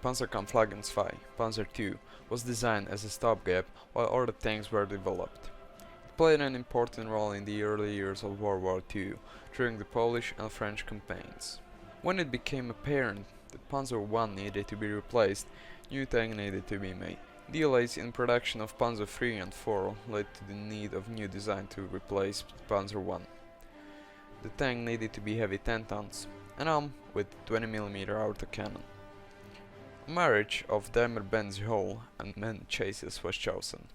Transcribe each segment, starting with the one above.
Panzerkampfwagen II, Panzer II, was designed as a stopgap while other tanks were developed. It played an important role in the early years of World War II, during the Polish and French campaigns. When it became apparent that Panzer I needed to be replaced, new tank needed to be made. Delays in production of Panzer III and IV led to the need of new design to replace Panzer I. The tank needed to be heavy 10 tons and armed with 20mm autocannon. A marriage of Daimler-Benz hull and main chassis was chosen.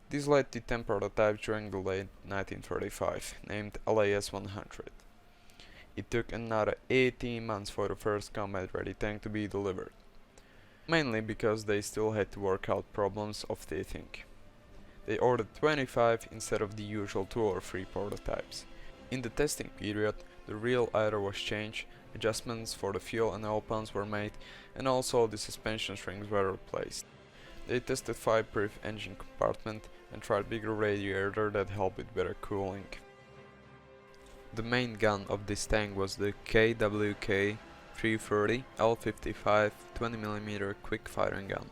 This led to 10 prototypes during the late 1935, named LAS-100. It took another 18 months for the first combat-ready tank to be delivered, mainly because they still had to work out problems of teething. They ordered 25 instead of the usual 2 or 3 prototypes. In the testing period, the rear aero was changed, adjustments for the fuel and oil pumps were made, and also the suspension strings were replaced. They tested fireproof engine compartment and tried bigger radiator that helped with better cooling. The main gun of this tank was the KWK 330 L55 20mm quick firing gun.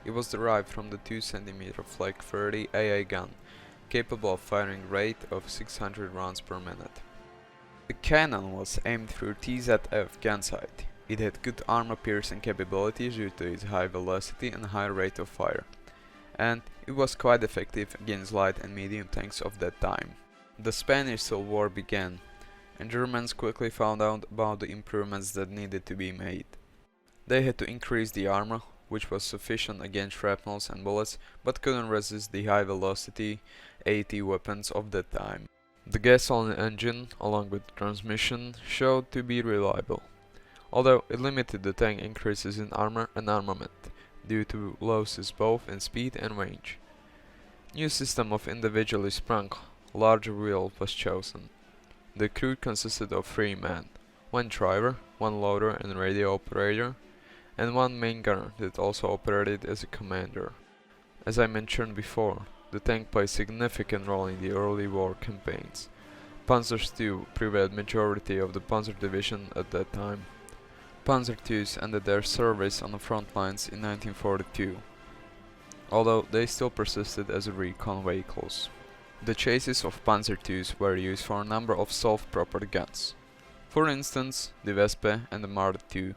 It was derived from the 2cm Flak 30 AA gun, capable of firing rate of 600 rounds per minute. The cannon was aimed through PzKpfw gun sight. It had good armor piercing capabilities due to its high velocity and high rate of fire, and it was quite effective against light and medium tanks of that time. The Spanish Civil War began, and Germans quickly found out about the improvements that needed to be made. They had to increase the armor, which was sufficient against shrapnels and bullets, but couldn't resist the high velocity AT weapons of that time. The gasoline engine, along with the transmission, showed to be reliable, although it limited the tank increases in armor and armament, due to losses both in speed and range. New system of individually sprung, larger wheel was chosen. The crew consisted of 3 men, 1 driver, 1 loader and radio operator, and 1 main gunner that also operated as a commander. As I mentioned before, the tank played a significant role in the early war campaigns. Panzer II prevailed majority of the Panzer division at that time. Panzer IIs ended their service on the front lines in 1942, although they still persisted as recon vehicles. The chassis of Panzer IIs were used for a number of self-propelled guns. For instance, the Wespe and the Marder II